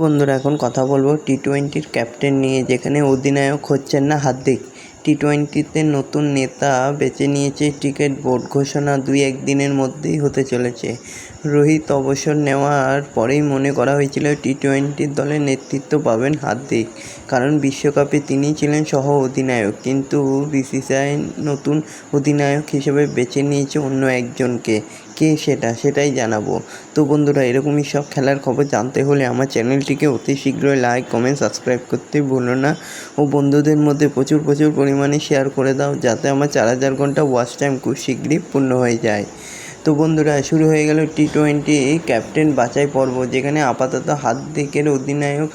বন্ধুরা এখন কথা বলবো টি-20 ক্যাপ্টেন নিয়ে, যেখানে অধিনায়ক হচ্ছেন না হার্দিক। টি-20তে নতুন নেতা বেছে নিয়েছে ক্রিকেট বোর্ড। ঘোষণা 2-1 দিনের মধ্যেই হতে চলেছে। রোহিত অবসর নেওয়ার পরেই মনে করা হয়েছিল টি-20 দলের নেতৃত্ব পাবেন হার্দিক, কারণ বিশ্বকাপে তিনিই ছিলেন সহ অধিনায়ক। কিন্তু বিসিসিআই নতুন অধিনায়ক হিসেবে বেছে নিয়েছে অন্য একজনকে। কে সেটাই জানাবো। তো বন্ধুরা, এরকমই সব খেলার খবর জানতে হলে আমার চ্যানেলটিকে অতি শীঘ্রই লাইক, কমেন্ট, সাবস্ক্রাইব করতে ভুলো না ও বন্ধুদের মধ্যে প্রচুর পরিমাণে শেয়ার করে দাও, যাতে আমার 4000 ঘন্টা ওয়াচ টাইম খুব শীঘ্রই পূর্ণ হয়ে যায়। তো বন্ধুরা, শুরু হয়ে গেল টি-20 ক্যাপ্টেন বাছাই পর্ব, যেখানে আপাতত হার্দিকের অধিনায়ক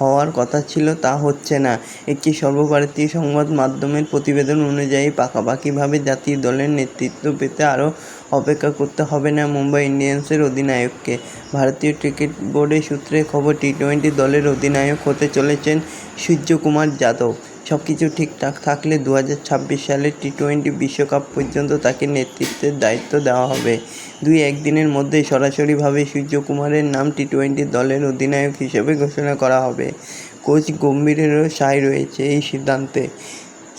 হওয়ার কথা ছিল, তা হচ্ছে না। একটি সর্বভারতীয় সংবাদ মাধ্যমের প্রতিবেদন অনুযায়ী পাকাপাকিভাবে জাতীয় দলের নেতৃত্ব পেতে আরও অপেক্ষা করতে হবে না মুম্বাই ইন্ডিয়ান্সের অধিনায়ককে। ভারতীয় ক্রিকেট বোর্ডের সূত্রে খবর, টি-20 দলের অধিনায়ক হতে চলেছেন সূর্যকুমার যাদব। সব কিছু ঠিকঠাক থাকলে 2026 সালের টি-20 বিশ্বকাপ পর্যন্ত তাকে নেতৃত্বের দায়িত্ব দেওয়া হবে। 2-1 দিনের মধ্যেই সরাসরিভাবে সূর্যকুমারের নাম টি-20 দলের অধিনায়ক হিসেবে ঘোষণা করা হবে। কোচ গম্ভীরেরও সায় রয়েছে এই সিদ্ধান্তে।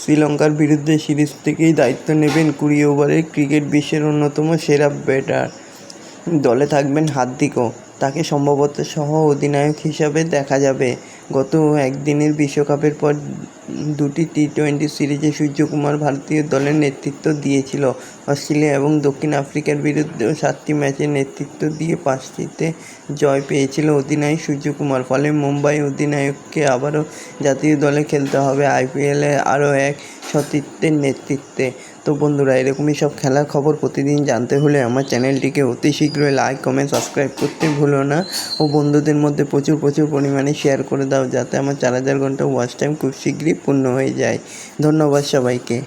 শ্রীলঙ্কার বিরুদ্ধে সিরিজ থেকেই দায়িত্ব নেবেন 20 ওভারের ক্রিকেট বিশ্বের অন্যতম সেরা ব্যাটার। দলে থাকবেন হার্দিকও, তাকে সম্ভবত সহ অধিনায়ক হিসাবে দেখা যাবে। গত একদিনের বিশ্বকাপের পর দুটি টি-20 সিরিজে সূর্যকুমার ভারতীয় দলের নেতৃত্ব দিয়েছিল। অস্ট্রেলিয়া এবং দক্ষিণ আফ্রিকার বিরুদ্ধেও 7টি ম্যাচের নেতৃত্ব দিয়ে 5টিতে জয় পেয়েছিল অধিনায়ক সূর্যকুমার। ফলে মুম্বাই অধিনায়ককে আবারও জাতীয় দলে খেলতে হবে আইপিএলে আরও এক সতীর্থের নেতৃত্বে। তো বন্ধুরা, এরকমই সব খেলার খবর প্রতিদিন জানতে হলে আমার চ্যানেলটিকে অতি শীঘ্রই লাইক, কমেন্ট, সাবস্ক্রাইব করতে ভুলো না ও বন্ধুদের মধ্যে প্রচুর পরিমাণে শেয়ার করে দাও, যাতে আমার 4000 ঘন্টা ওয়াচ টাইম খুব শীঘ্রই পূর্ণ হয়ে যায়। ধন্যবাদ সবাইকে।